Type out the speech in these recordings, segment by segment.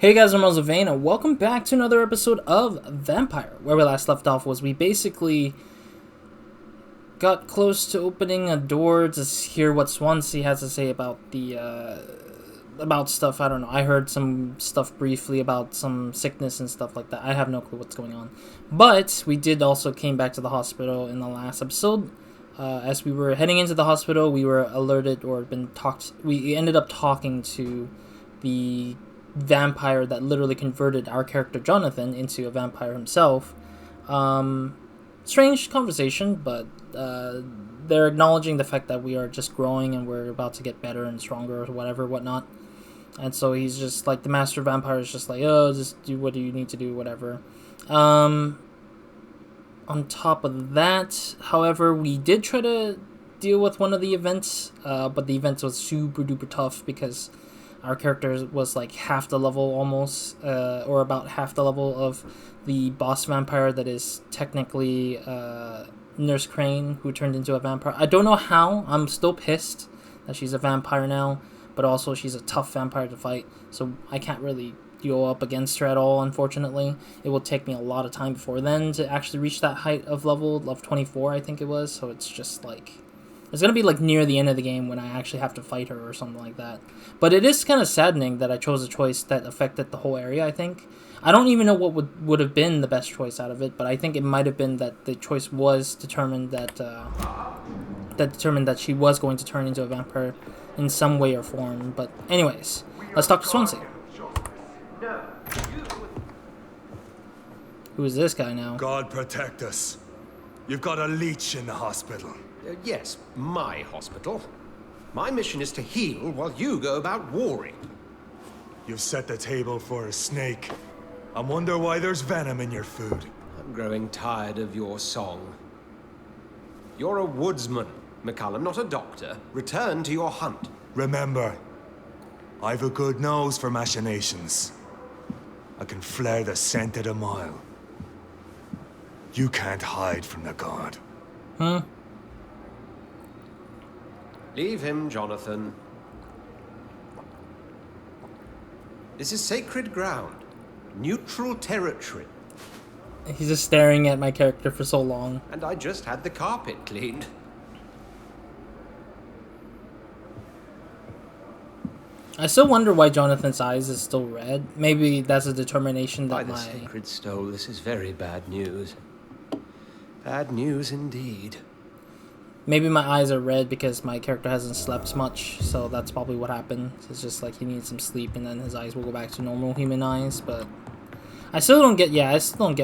Hey guys, I'm RozaldVaneGAME, and welcome back to another episode of Vampyr. Where we last left off was we basically got close to opening a door to hear what Swansea has to say about the, about stuff. I don't know. I heard some stuff briefly about some sickness and stuff like that. I have no clue what's going on. But we did also came back to the hospital in the last episode. As we were heading into the hospital, we were alerted or we ended up talking to the vampire that literally converted our character Jonathan into a vampire himself. Strange conversation, but they're acknowledging the fact that we are just growing and we're about to get better and stronger or whatnot. And so he's just like, the master vampire is just like, oh, just do what you need to do, whatever. On top of that, however, we did try to deal with one of the events, but the event was super duper tough because our character was like half the level almost, or about half the level of the boss vampire that is technically Nurse Crane, who turned into a vampire. I don't know how. I'm still pissed that she's a vampire now, but also she's a tough vampire to fight, so I can't really go up against her at all, unfortunately. It will take me a lot of time before then to actually reach that height of level of 24, I think it was, so it's just like... It's going to be like near the end of the game when I actually have to fight her or something like that. But it is kind of saddening that I chose a choice that affected the whole area, I think. I don't even know what would have been the best choice out of it, but I think it might have been that the choice was determined that she was going to turn into a vampire in some way or form. But anyways, let's talk to Swansea. Who is this guy now? God protect us. You've got a leech in the hospital. Yes, my hospital. My mission is to heal while you go about warring. You've set the table for a snake. I wonder why there's venom in your food. I'm growing tired of your song. You're a woodsman, McCallum, not a doctor. Return to your hunt. Remember, I've a good nose for machinations. I can flare the scent at a mile. You can't hide from the god. Huh? Leave him, Jonathan. This is sacred ground. Neutral territory. He's just staring at my character for so long. And I just had the carpet cleaned. I still wonder why Jonathan's eyes is still red. Maybe that's a determination that By the sacred stole, this is very bad news. Bad news indeed. Maybe my eyes are red because my character hasn't slept much, so that's probably what happened. It's just like he needs some sleep and then his eyes will go back to normal human eyes, but... I still don't get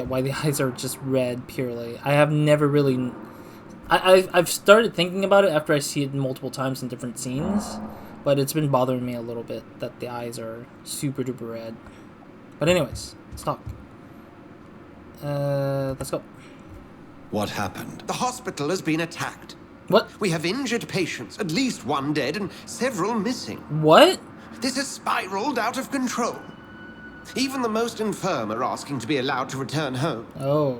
why the eyes are just red, purely. I have never really... I've started thinking about it after I see it multiple times in different scenes, but it's been bothering me a little bit that the eyes are super duper red. But anyways, let's talk. Let's go. What happened? The hospital has been attacked. What? We have injured patients, at least one dead and several missing. What? This has spiraled out of control. Even the most infirm are asking to be allowed to return home. Oh.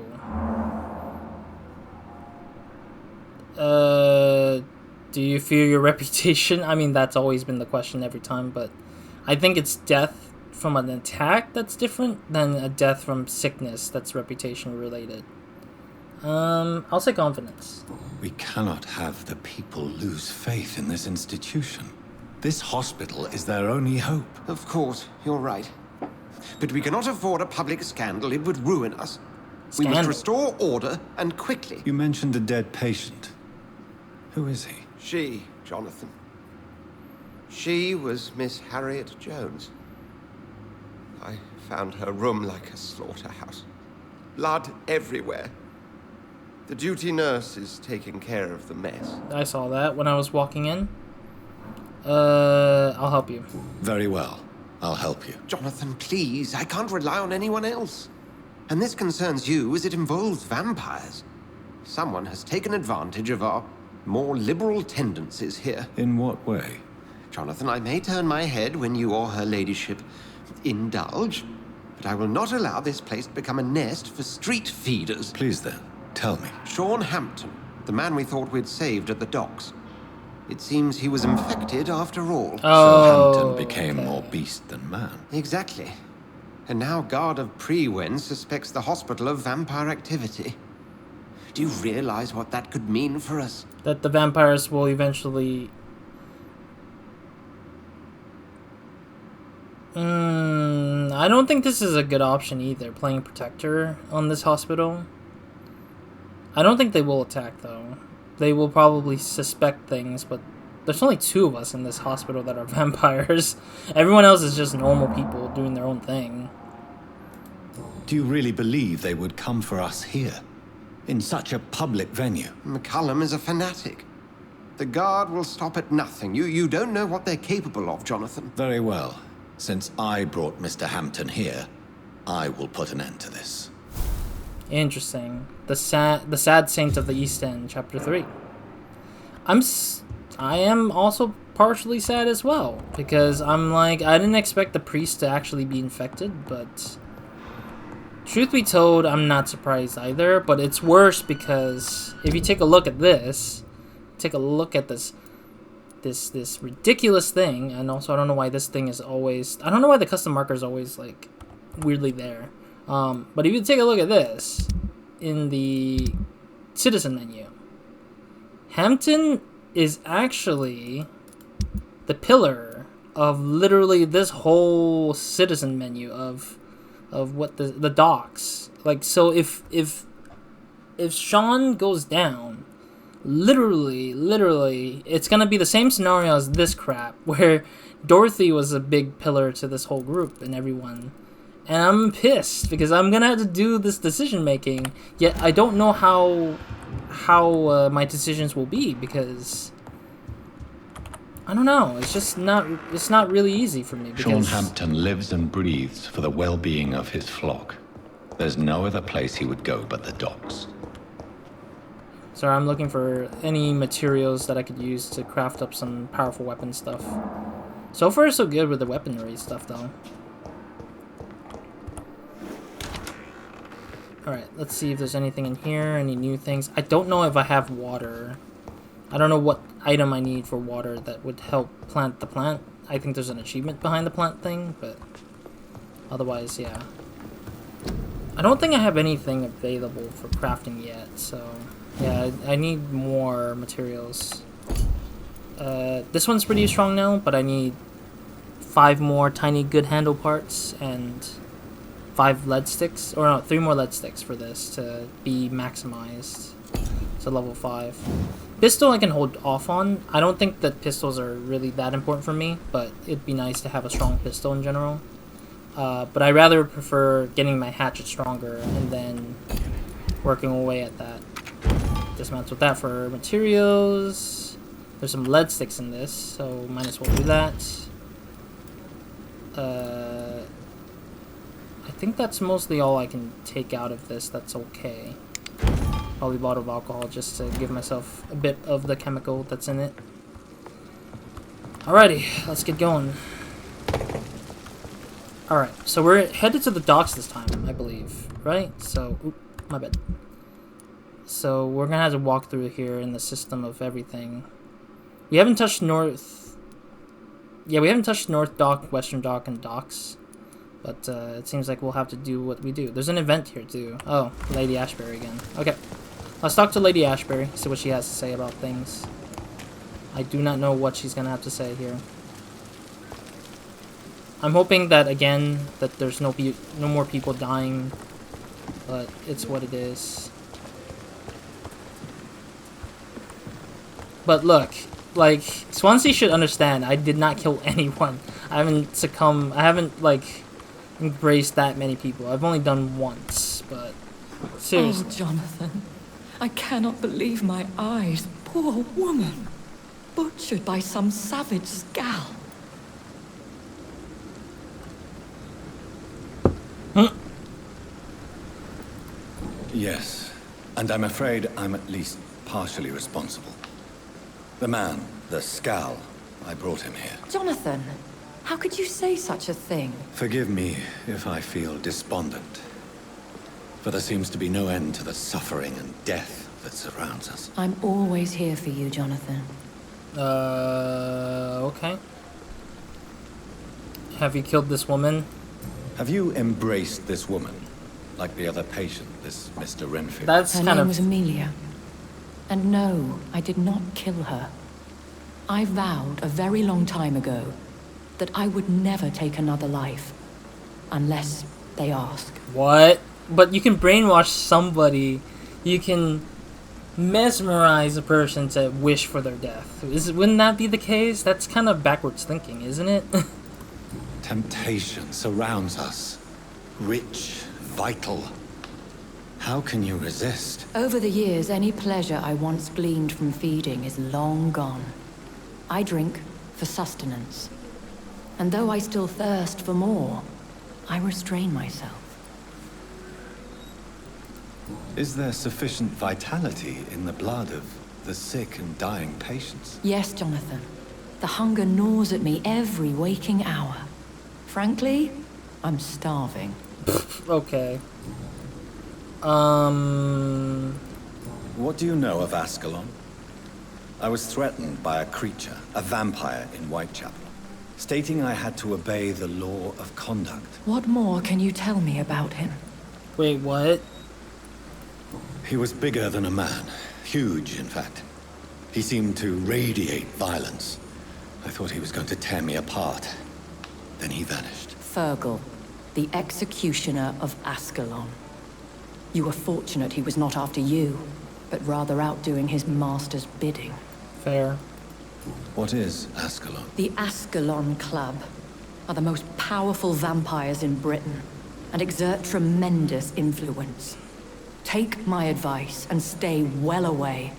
Do you fear your reputation? I mean, that's always been the question every time, but I think it's death from an attack that's different than a death from sickness that's reputation related. I'll say confidence. We cannot have the people lose faith in this institution. This hospital is their only hope. Of course, you're right. But we cannot afford a public scandal. It would ruin us. We must restore order, and quickly. You mentioned a dead patient. Who is he? She, Jonathan. She was Miss Harriet Jones. I found her room like a slaughterhouse. Blood everywhere. The duty nurse is taking care of the mess. I saw that when I was walking in. I'll help you. Very well. I'll help you. Jonathan, please. I can't rely on anyone else. And this concerns you as it involves vampires. Someone has taken advantage of our more liberal tendencies here. In what way? Jonathan, I may turn my head when you or her ladyship indulge, but I will not allow this place to become a nest for street feeders. Please then, tell me. Sean Hampton, the man we thought we'd saved at the docks. It seems he was infected after all. Oh, So Hampton became more beast than man. Exactly. And now Guard of Prewen suspects the hospital of vampire activity. Do you realize what that could mean for us? That the vampires will eventually... I don't think this is a good option either, playing Protector on this hospital. I don't think they will attack, though. They will probably suspect things, but there's only 2 of us in this hospital that are vampires. Everyone else is just normal people doing their own thing. Do you really believe they would come for us here? In such a public venue? McCullum is a fanatic. The Guard will stop at nothing. You don't know what they're capable of, Jonathan. Very well. Since I brought Mr. Hampton here, I will put an end to this. Interesting. The Sad Saint of the East End, Chapter 3. I am also partially sad as well, because I'm like, I didn't expect the priest to actually be infected, but truth be told, I'm not surprised either. But it's worse because if you take a look at this, this ridiculous thing, and also I don't know why this thing is always, I don't know why the custom marker is always like weirdly there. But if you take a look at this in the citizen menu, Hampton is actually the pillar of literally this whole citizen menu of what the docks. Like, so if Sean goes down, literally it's gonna be the same scenario as this crap, where Dorothy was a big pillar to this whole group and everyone. And I'm pissed because I'm gonna have to do this decision making, yet I don't know how my decisions will be, because I don't know. It's not really easy for me. Because Sean Hampton lives and breathes for the well-being of his flock. There's no other place he would go but the docks. Sorry, I'm looking for any materials that I could use to craft up some powerful weapon stuff. So far, so good with the weaponry stuff, though. Alright, let's see if there's anything in here, any new things. I don't know if I have water. I don't know what item I need for water that would help plant the plant. I think there's an achievement behind the plant thing, but otherwise, yeah. I don't think I have anything available for crafting yet, so yeah, I need more materials. This one's pretty strong now, but I need 5 more tiny good handle parts and 5 lead sticks, or no, 3 more lead sticks for this to be maximized. So level 5. Pistol I can hold off on. I don't think that pistols are really that important for me, but it'd be nice to have a strong pistol in general. But I rather prefer getting my hatchet stronger and then working away at that. Dismantle that for materials. There's some lead sticks in this, so might as well do that. I think that's mostly all I can take out of this. That's okay. Probably a bottle of alcohol just to give myself a bit of the chemical that's in it. Alrighty, let's get going. Alright, so we're headed to the docks this time, I believe, right? So, oop, my bad. So we're gonna have to walk through here in the system of everything. We haven't touched North... Yeah, we haven't touched North Dock, Western Dock, and Docks. But it seems like we'll have to do what we do. There's an event here, too. Oh, Lady Ashbury again. Okay. Let's talk to Lady Ashbury, see what she has to say about things. I do not know what she's gonna have to say here. I'm hoping that, again, that there's no more people dying. But it's what it is. But look, like, Swansea should understand, I did not kill anyone. I haven't succumbed, I haven't, like, embraced that many people. I've only done once, but seriously. Oh, Jonathan, I cannot believe my eyes. Poor woman, butchered by some savage scowl. Yes, and I'm afraid I'm at least partially responsible. The man, the Scowl, I brought him here. Jonathan, how could you say such a thing? Forgive me if I feel despondent, for there seems to be no end to the suffering and death that surrounds us. I'm always here for you, Jonathan. Okay. Have you killed this woman? Have you embraced this woman? Like the other patient, this Mr. Renfield? That's Her kind name of... was Amelia. And no, I did not kill her. I vowed a very long time ago that I would never take another life. Unless they ask. What? But you can brainwash somebody. You can mesmerize a person to wish for their death. Wouldn't that be the case? That's kind of backwards thinking, isn't it? Temptation surrounds us. Rich, vital. How can you resist? Over the years, any pleasure I once gleaned from feeding is long gone. I drink for sustenance. And though I still thirst for more, I restrain myself. Is there sufficient vitality in the blood of the sick and dying patients? Yes, Jonathan. The hunger gnaws at me every waking hour. Frankly, I'm starving. Okay. What do you know of Ascalon? I was threatened by a creature, a vampire in Whitechapel, stating I had to obey the law of conduct. What more can you tell me about him? Wait, what? He was bigger than a man. Huge, in fact. He seemed to radiate violence. I thought he was going to tear me apart. Then he vanished. Fergal, the executioner of Ascalon. You were fortunate he was not after you, but rather out doing his master's bidding. Fair. What is Ascalon? The Ascalon Club are the most powerful vampires in Britain and exert tremendous influence. Take my advice and stay well away.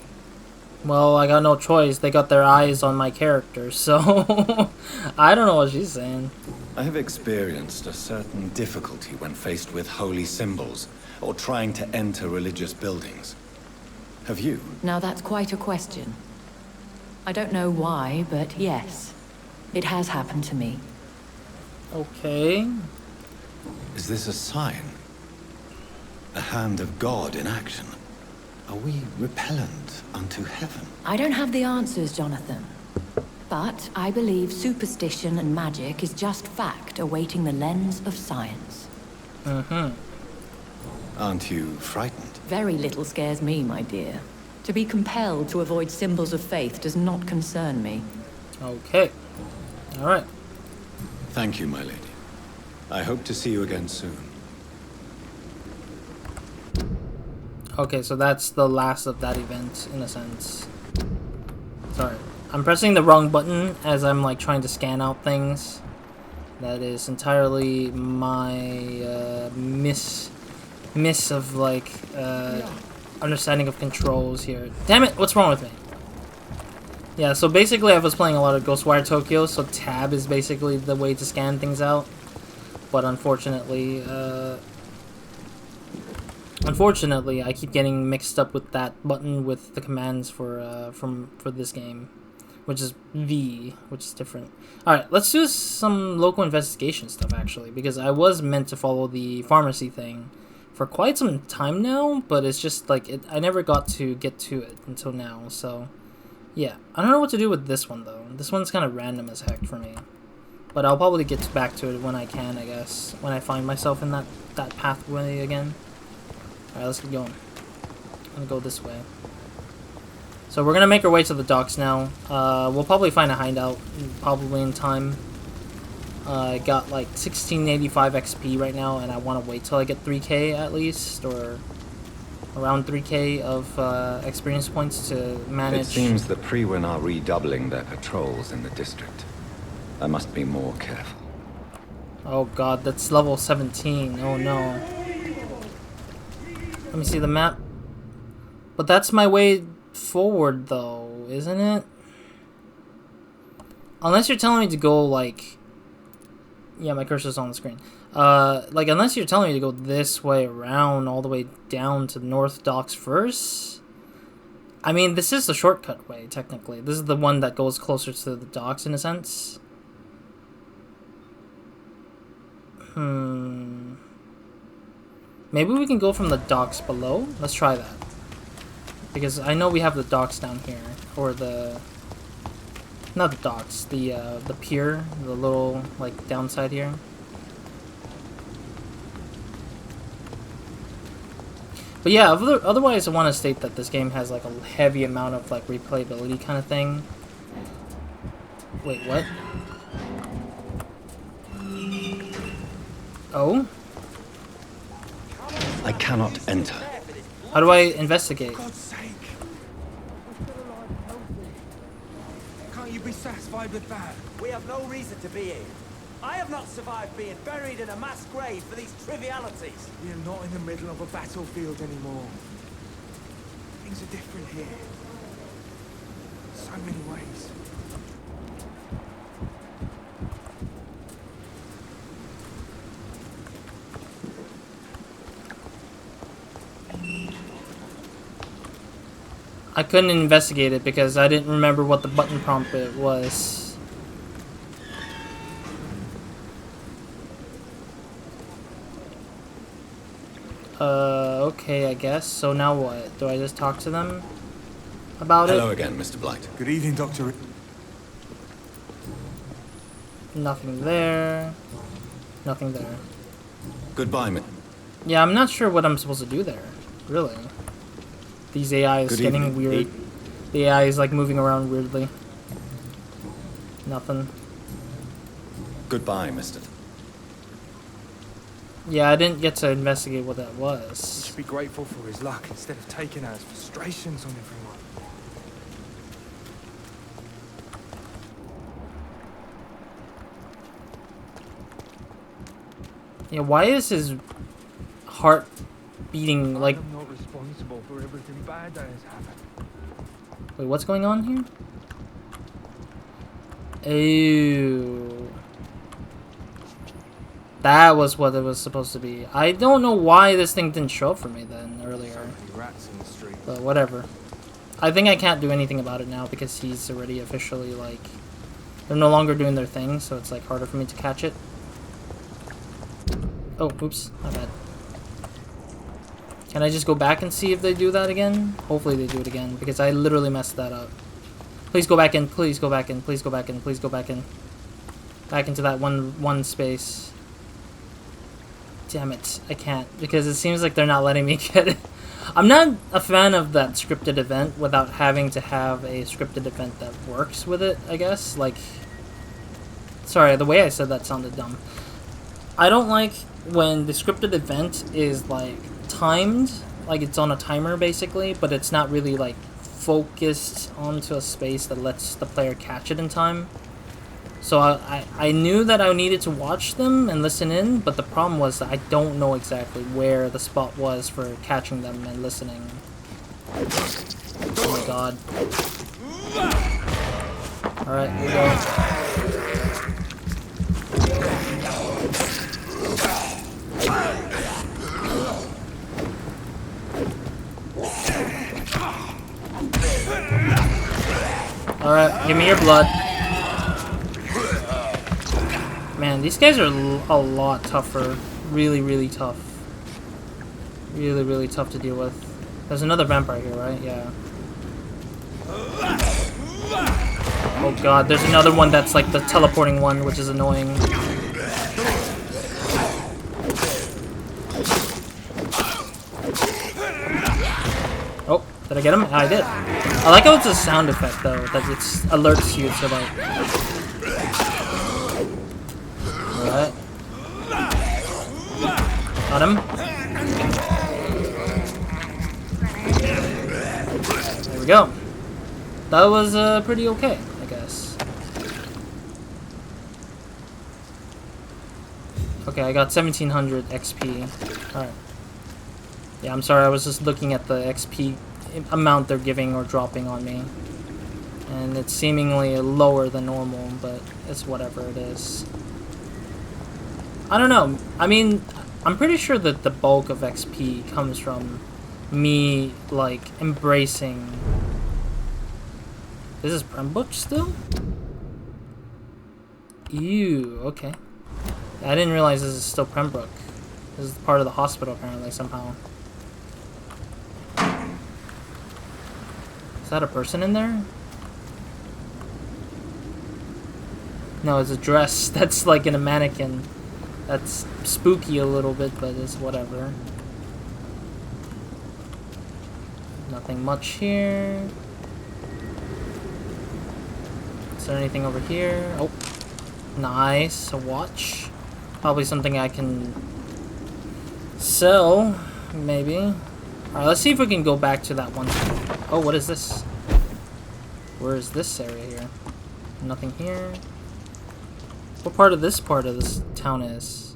Well, I got no choice. They got their eyes on my character, so... I don't know what she's saying. I have experienced a certain difficulty when faced with holy symbols or trying to enter religious buildings. Have you? Now that's quite a question. I don't know why, but yes, it has happened to me. Okay. Is this a sign? A hand of God in action? Are we repellent unto heaven? I don't have the answers, Jonathan. But I believe superstition and magic is just fact awaiting the lens of science. Aren't you frightened? Very little scares me, my dear. To be compelled to avoid symbols of faith does not concern me. Okay. Alright. Thank you, my lady. I hope to see you again soon. Okay, so that's the last of that event, in a sense. Sorry. I'm pressing the wrong button as I'm, like, trying to scan out things. That is entirely my, miss of, like, understanding of controls here. Damn it! What's wrong with me? Yeah, so basically I was playing a lot of Ghostwire Tokyo, so tab is basically the way to scan things out. But unfortunately, I keep getting mixed up with that button with the commands for this game, which is V, which is different. All right, let's do some local investigation stuff actually, because I was meant to follow the pharmacy thing for quite some time now, but it's just like I never got to get to it until now. So yeah, I don't know what to do with this one though. This one's kind of random as heck for me, but I'll probably get back to it when I can, I guess, when I find myself in that pathway again. Alright, let's keep going. I'm gonna go this way. So we're gonna make our way to the docks now. We'll probably find a hideout, probably in time. I got like 1685 XP right now, and I want to wait till I get 3k at least, or around 3k of experience points to manage. It seems the Priwen are redoubling their patrols in the district. I must be more careful. Oh god, that's level 17. Oh no. Let me see the map. But that's my way forward though, isn't it? Unless you're telling me to go like... Yeah, my cursor's on the screen. Like, unless you're telling me to go this way around all the way down to North Docks first. I mean, this is the shortcut way, technically. This is the one that goes closer to the docks, in a sense. Maybe we can go from the docks below? Let's try that. Because I know we have the docks down here. Or the... Not the docks, the pier, the little, like, downside here. But yeah, otherwise I want to state that this game has like a heavy amount of like replayability kind of thing. Wait, what? Oh? I cannot enter. How do I investigate? God's sake! Can't you be satisfied with that? We have no reason to be here. I have not survived being buried in a mass grave for these trivialities. We are not in the middle of a battlefield anymore. Things are different here. So many ways. I couldn't investigate it because I didn't remember what the button prompt it was. Okay, I guess. So now what? Do I just talk to them about Hello it? again, Mr. Blight. Good evening, Doctor. Nothing there. Nothing there. Goodbye, Yeah, I'm not sure what I'm supposed to do there. Really. These AI is Good getting evening. weird. The AI is like moving around weirdly. Nothing. Goodbye, Mr. Yeah, I didn't get to investigate what that He was. should be grateful for his luck instead of taking out his frustrations on everyone. Yeah, why is his heart beating like... I'm not responsible for everything bad that has happened. Wait, what's going on here? Ew. That was what it was supposed to be. I don't know why this thing didn't show up for me then earlier. Rats in the street. But whatever. I think I can't do anything about it now because he's already officially like... They're no longer doing their thing, so it's like harder for me to catch it. Oh, oops. My bad. Can I just go back and see if they do that again? Hopefully they do it again because I literally messed that up. Please go back in. Please go back in. Please go back in. Please go back in. Back into that one space. Damn it. I can't because it seems like they're not letting me get it. I'm not a fan of that scripted event without having to have a scripted event that works with it, I guess. Like, sorry, the way I said that sounded dumb. I don't like when the scripted event is like timed, like it's on a timer basically, but it's not really like focused onto a space that lets the player catch it in time. So I knew that I needed to watch them and listen in, but the problem was that I don't know exactly where the spot was for catching them and listening. Oh my god. Alright, here we go. Alright, give me your blood. Man, these guys are a lot tougher. Really, really tough. Really, really tough to deal with. There's another vampire here, right? Yeah. Oh god, there's another one that's like the teleporting one, which is annoying. Oh, did I get him? I did. I like how it's a sound effect though, that it alerts you to like... Alright. Got him. There we go. That was pretty okay, I guess. Okay, I got 1700 XP. Alright. Yeah, I'm sorry, I was just looking at the XP amount they're giving or dropping on me. And it's seemingly lower than normal, but it's whatever it is. I don't know. I mean, I'm pretty sure that the bulk of XP comes from me, like, embracing... Is this Prembrook still? Ew, okay. I didn't realize this is still Prembrook. This is part of the hospital, apparently, somehow. Is that a person in there? No, it's a dress that's like in a mannequin. That's spooky a little bit, but it's whatever. Nothing much here. Is there anything over here? Oh, nice. A watch. Probably something I can sell, maybe. Alright, let's see if we can go back to that one. Oh, what is this? Where is this area here? Nothing here. What part of this town is?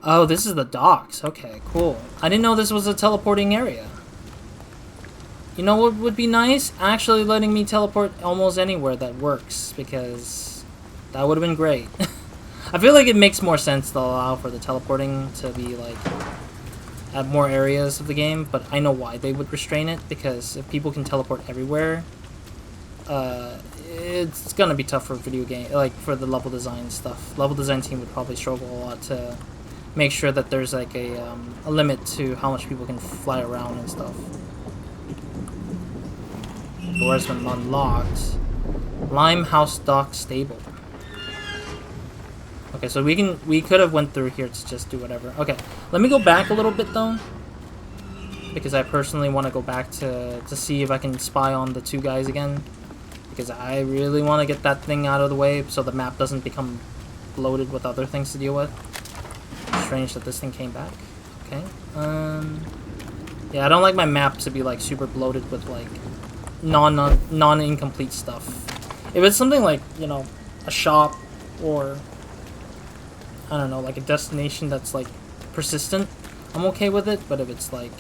Oh, this is the docks. Okay, cool. I didn't know this was a teleporting area. You know what would be nice? Actually letting me teleport almost anywhere that works, because that would have been great. I feel like it makes more sense to allow for the teleporting to be like at more areas of the game, but I know why they would restrain it, because if people can teleport everywhere, it's gonna be tough for video game, like for the level design stuff. Level design team would probably struggle a lot to make sure that there's like a limit to how much people can fly around and stuff. Doors been unlocked. Limehouse Dock Stable. Okay, so we could have went through here to just do whatever. Okay, let me go back a little bit though, because I personally want to go back to see if I can spy on the two guys again, because I really want to get that thing out of the way so the map doesn't become bloated with other things to deal with. Strange that this thing came back. Okay. Yeah, I don't like my map to be like super bloated with like non-incomplete stuff. If it's something like, you know, a shop or I don't know, like a destination that's like persistent, I'm okay with it. But if it's like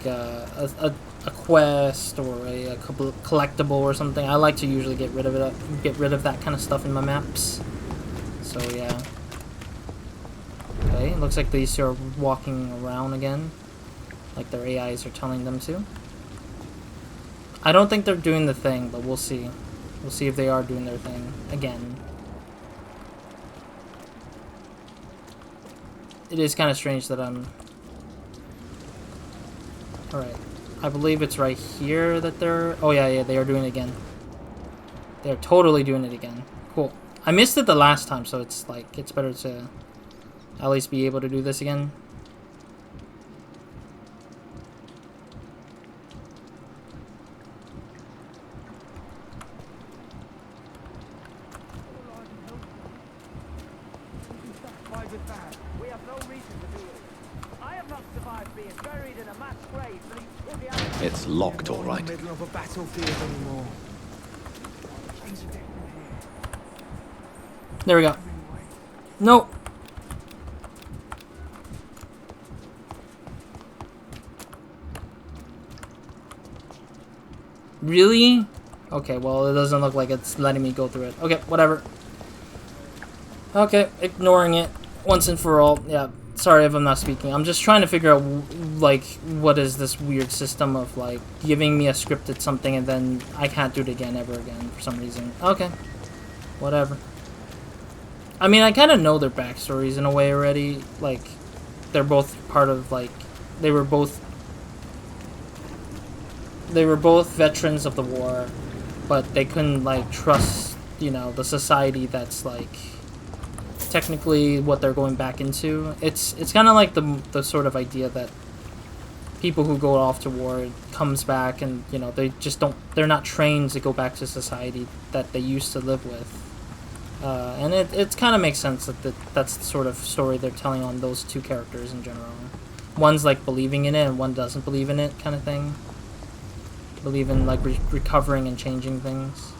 a quest or a collectible or something, I like to usually get rid of it, get rid of that kind of stuff in my maps. So yeah. Okay, looks like these two are walking around again, like their AIs are telling them to. I don't think they're doing the thing, but we'll see. We'll see if they are doing their thing again. It is kind of strange that I'm... Alright. I believe it's right here that they're... Oh yeah, they are doing it again. They're totally doing it again. Cool. I missed it the last time, so it's like, it's better to at least be able to do this again. We have no reason to do it. I have not survived being buried in a mass grave for these trivialities. It's locked, all right. In the middle of a battlefield anymore. There we go. No. Really? Okay, well, it doesn't look like it's letting me go through it. Okay, whatever. Okay, ignoring it once and for all. Yeah, sorry if I'm not speaking. I'm just trying to figure out, like, what is this weird system of, like, giving me a scripted something and then I can't do it again ever again for some reason. Okay, whatever. I mean, I kind of know their backstories in a way already. Like, they're both part of, like, they were both veterans of the war, but they couldn't, like, trust, you know, the society that's, like, technically what they're going back into. It's kind of like the sort of idea that people who go off to war comes back and, you know, they're not trained to go back to society that they used to live with. And it kind of makes sense that that's the sort of story they're telling on those two characters in general. One's like believing in it and one doesn't believe in it, kind of thing. Believe in like recovering and changing things.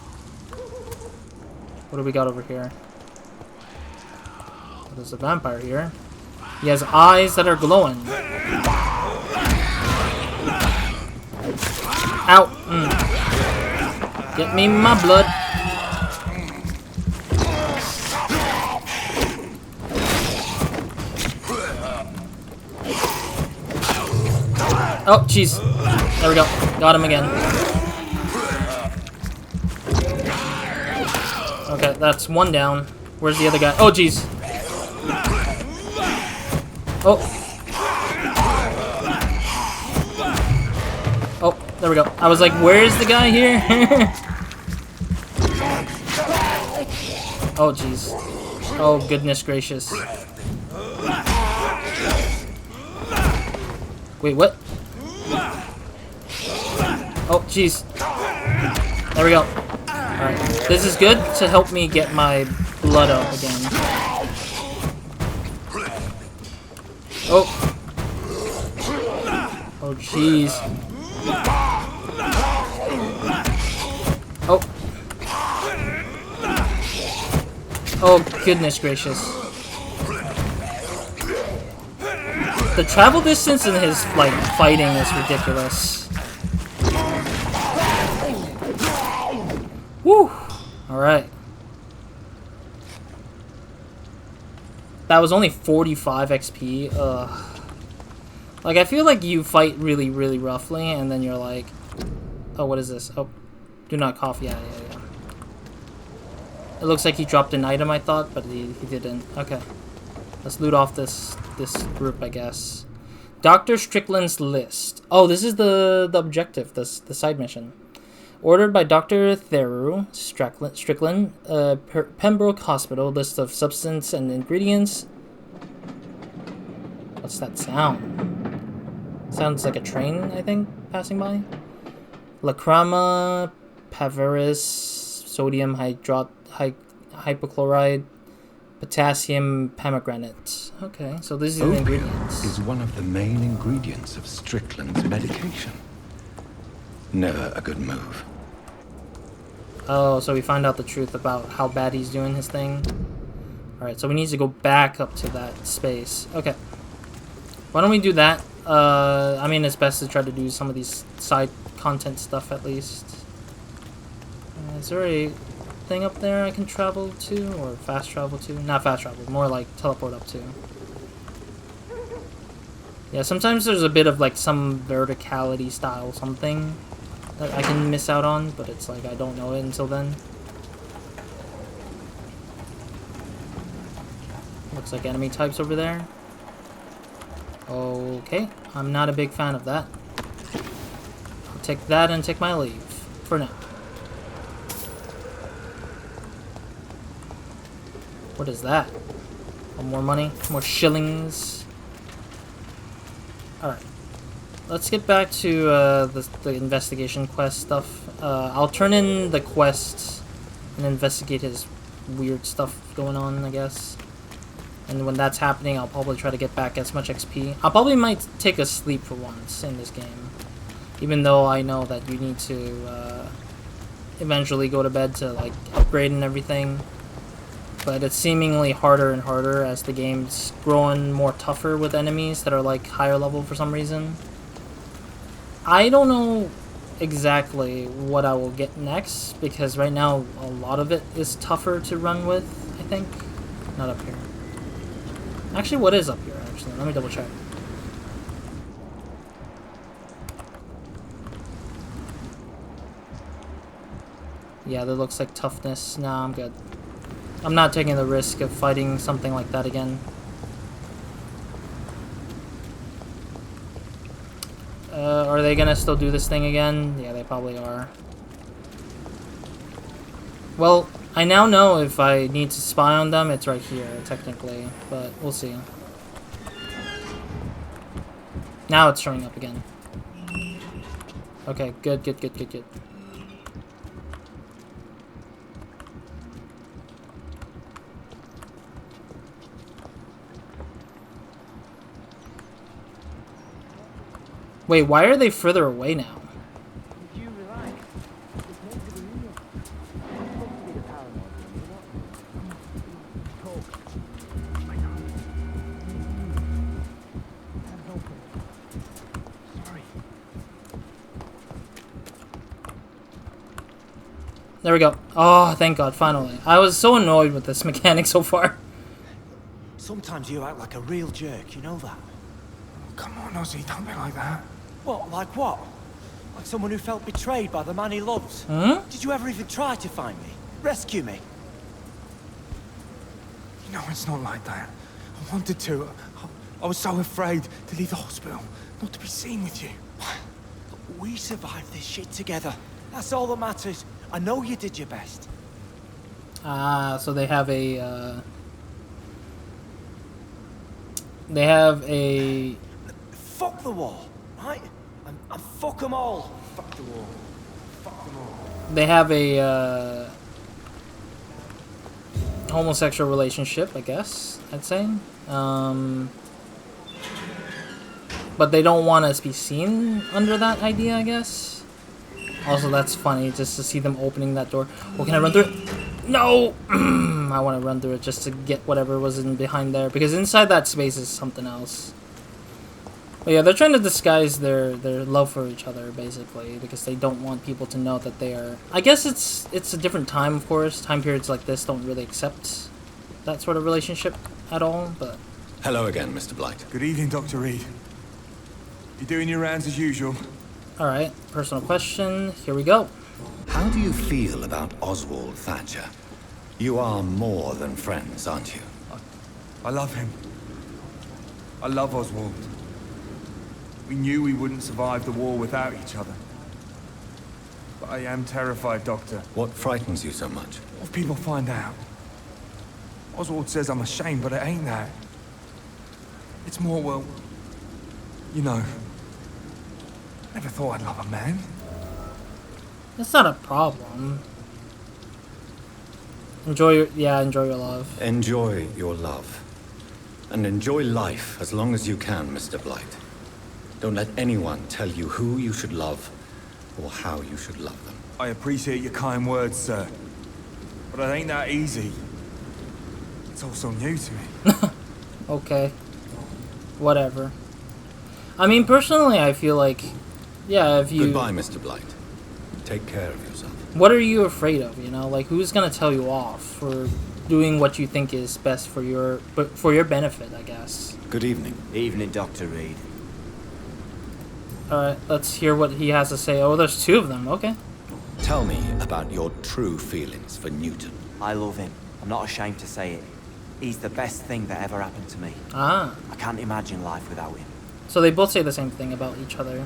What do we got over here? Oh, there's a vampire here. He has eyes that are glowing. Ow! Get me my blood. Oh, jeez. There we go. Got him again. Okay, that's one down. Where's the other guy? Oh, jeez. Oh. Oh, there we go. I was like, where's the guy here? Oh, jeez. Oh, goodness gracious. Wait, what? Oh, jeez. There we go. Alright. This is good to help me get my blood up again. Oh. Oh, jeez. Oh. Oh, goodness gracious. The travel distance in his, like, fighting is ridiculous. Woo! Alright. That was only 45 XP. Ugh. Like, I feel like you fight really, really roughly, and then you're like... Oh, what is this? Oh, do not cough. Yeah. It looks like he dropped an item, I thought, but he didn't. Okay. Let's loot off this group, I guess. Dr. Strickland's list. Oh, this is the objective, the side mission. Ordered by Dr. Theru Strickland, Pembroke Hospital. List of substance and ingredients. What's that sound? Sounds like a train, I think, passing by. Lacrama, Paveris, sodium hypochlorite, potassium pomegranate. Okay, so these are the ingredients. Is one of the main ingredients of Strickland's medication. Never a good move. Oh, so we find out the truth about how bad he's doing his thing. Alright, so we need to go back up to that space. Okay. Why don't we do that? I mean, it's best to try to do some of these side content stuff at least. Is there a thing up there I can travel to? Or fast travel to? Not fast travel, more like teleport up to. Yeah, sometimes there's a bit of like some verticality style something that I can miss out on, but it's like I don't know it until then. Looks like enemy types over there. Okay, I'm not a big fan of that. I'll take that and take my leave for now. What is that? Oh, more money? More shillings? Alright. Let's get back to the investigation quest stuff. I'll turn in the quest and investigate his weird stuff going on, I guess. And when that's happening, I'll probably try to get back as much XP. I probably might take a sleep for once in this game. Even though I know that you need to eventually go to bed to like upgrade and everything. But it's seemingly harder and harder as the game's growing more tougher with enemies that are like higher level for some reason. I don't know exactly what I will get next, because right now a lot of it is tougher to run with, I think. Not up here. Actually, what is up here, actually? Let me double check. Yeah, that looks like toughness. Nah, I'm good. I'm not taking the risk of fighting something like that again. Are they gonna still do this thing again? Yeah, they probably are. Well, I now know if I need to spy on them, it's right here, technically. But we'll see. Now it's showing up again. Okay, good. Wait, why are they further away now? Would you relax? It's meant to be real. I'm supposed to be the paranoid one, you know? Talk. I know. Can't help it. Sorry. There we go. Oh, thank God, finally. I was so annoyed with this mechanic so far. Sometimes you act like a real jerk, you know that? Come on, Ozzy, don't be like that. What, like what? Like someone who felt betrayed by the man he loves? Hmm? Did you ever even try to find me? Rescue me? You know, it's not like that. I wanted to. I was so afraid to leave the hospital, not to be seen with you. We survived this shit together. That's all that matters. I know you did your best. Ah, so they have a, They have a... Fuck the war, right? I And fuck them all. Fuck the war. Fuck them all. They have a homosexual relationship, I guess, I'd say. But they don't want us to be seen under that idea, I guess. Also, that's funny, just to see them opening that door. Oh, can I run through it? No! I want to run through it just to get whatever was in behind there, because inside that space is something else. But yeah, they're trying to disguise their love for each other, basically, because they don't want people to know that they are... I guess it's a different time, of course. Time periods like this don't really accept that sort of relationship at all, but... Hello again, Mr. Blight. Good evening, Dr. Reed. You doing your rounds as usual? Alright, personal question. Here we go. How do you feel about Oswald Thatcher? You are more than friends, aren't you? I love him. I love Oswald. We knew we wouldn't survive the war without each other. But I am terrified, Doctor. What frightens you so much? What if people find out? Oswald says I'm ashamed, but it ain't that. It's more, well... You know... Never thought I'd love a man. That's not a problem. Enjoy your love. Enjoy your love. And enjoy life as long as you can, Mr. Blight. Don't let anyone tell you who you should love or how you should love them. I appreciate your kind words, sir. But it ain't that easy. It's all so new to me. Okay. Whatever. I mean, personally, I feel like... Yeah, if you... Goodbye, Mr. Blight. Take care of yourself. What are you afraid of, you know? Like, who's gonna tell you off for doing what you think is best for your benefit, I guess? Good evening. Evening, Dr. Reed. Alright, let's hear what he has to say. Oh, there's two of them. Okay. Tell me about your true feelings for Newton. I love him. I'm not ashamed to say it. He's the best thing that ever happened to me. Ah. I can't imagine life without him. So they both say the same thing about each other.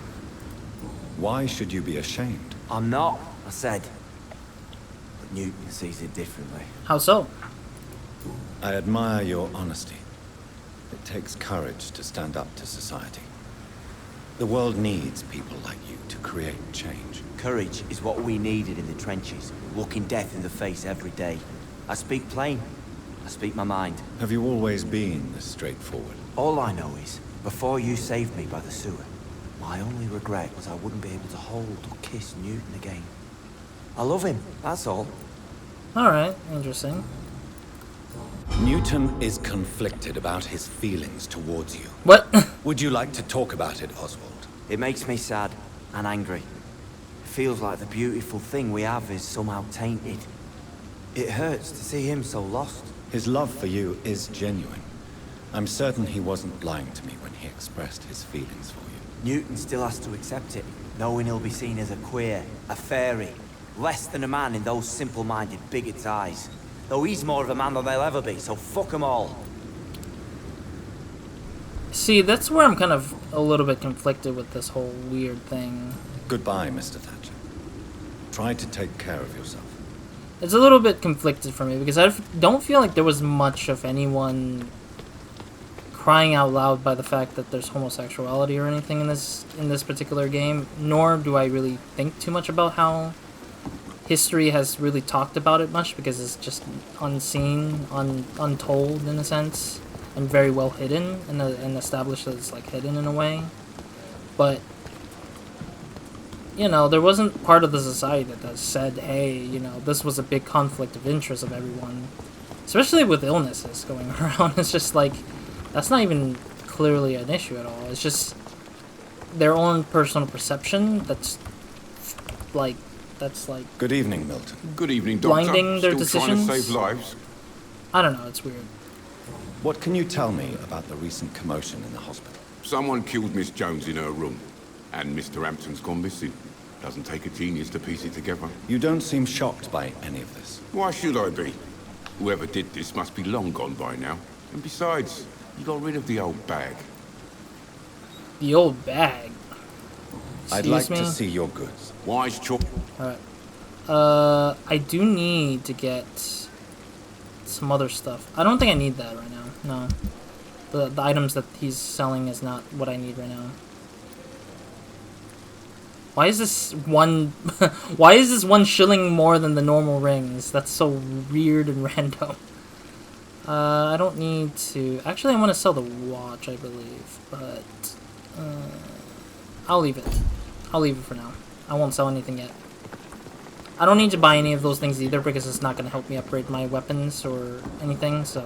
Why should you be ashamed? I'm not, I said. But Newton sees it differently. How so? I admire your honesty. It takes courage to stand up to society. The world needs people like you to create change. Courage is what we needed in the trenches, looking death in the face every day. I speak plain. I speak my mind. Have you always been this straightforward? All I know is, before you saved me by the sewer, my only regret was I wouldn't be able to hold or kiss Newton again. I love him, that's all. Alright, interesting. Newton is conflicted about his feelings towards you. What? Would you like to talk about it, Oswald? It makes me sad and angry. It feels like the beautiful thing we have is somehow tainted. It hurts to see him so lost. His love for you is genuine. I'm certain he wasn't lying to me when he expressed his feelings for you. Newton still has to accept it, knowing he'll be seen as a queer, a fairy, less than a man in those simple-minded bigots' eyes. Though he's more of a man than they'll ever be, so fuck them all. See, that's where I'm kind of a little bit conflicted with this whole weird thing. Goodbye, Mr. Thatcher. Try to take care of yourself. It's a little bit conflicted for me because I don't feel like there was much of anyone crying out loud by the fact that there's homosexuality or anything in this particular game, nor do I really think too much about how history has really talked about it much because it's just unseen, untold in a sense, and very well hidden and established as like hidden in a way. But you know, there wasn't part of the society that said, hey, you know, this was a big conflict of interest of everyone, especially with illnesses going around. It's just like, that's not even clearly an issue at all. It's just their own personal perception that's like Good evening, Milton. Good evening, Doctor. blinding their Still decisions. trying to save lives? I don't know, it's weird. What can you tell me about the recent commotion in the hospital? Someone killed Miss Jones in her room, and Mr. Hampton's gone missing. Doesn't take a genius to piece it together. You don't seem shocked by any of this. Why should I be? Whoever did this must be long gone by now. And besides, you got rid of the old bag. The old bag. I'd Excuse like to me? see your goods. Wise chalk. Alright. I do need to get some other stuff. I don't think I need that right now. No. The items that he's selling is not what I need right now. Why is this one... why is this 1 shilling more than the normal rings? That's so weird and random. I don't need to... Actually, I want to sell the watch, I believe. But... I'll leave it. I'll leave it for now. I won't sell anything yet. I don't need to buy any of those things either because it's not going to help me upgrade my weapons or anything, so...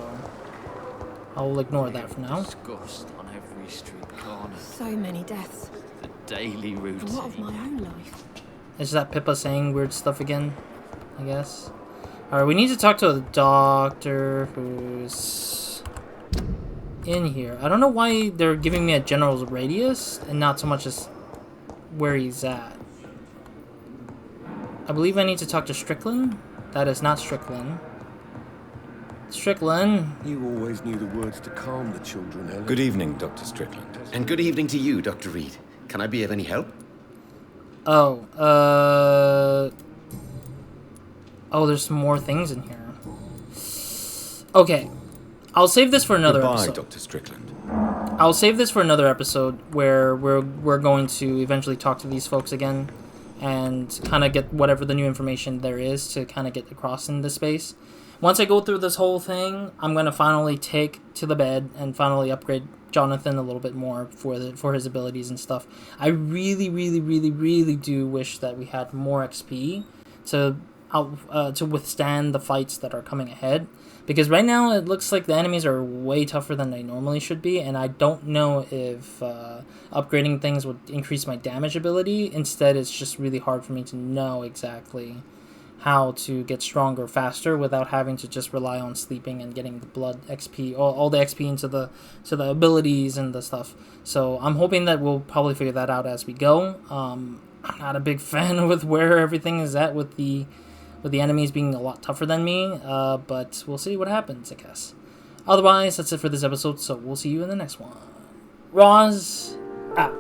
I'll ignore that for now. Disgust on every street corner. So many deaths. The daily routine. And what of my own life? Is that Pippa saying weird stuff again? I guess. Alright, we need to talk to the doctor who's in here. I don't know why they're giving me a general's radius and not so much as where he's at. I believe I need to talk to Strickland. That is not Strickland. Strickland. You always knew the words to calm the children, Ellen. Good evening, Dr. Strickland. And good evening to you, Dr. Reed. Can I be of any help? Oh, oh, there's some more things in here. Okay. I'll save this for another Goodbye, episode. Dr. Strickland. I'll save this for another episode where we're going to eventually talk to these folks again and kind of get whatever the new information there is to kind of get across in this space. Once I go through this whole thing, I'm going to finally take to the bed and finally upgrade Jonathan a little bit more for his abilities and stuff. I really, really, really, really do wish that we had more XP to withstand the fights that are coming ahead. Because right now it looks like the enemies are way tougher than they normally should be, and I don't know if upgrading things would increase my damage ability. Instead, it's just really hard for me to know exactly how to get stronger faster without having to just rely on sleeping and getting the blood XP, all the XP into the abilities and the stuff. So I'm hoping that we'll probably figure that out as we go. I'm not a big fan with where everything is at with the enemies being a lot tougher than me, but we'll see what happens, I guess. Otherwise, that's it for this episode, so we'll see you in the next one. Roz, out.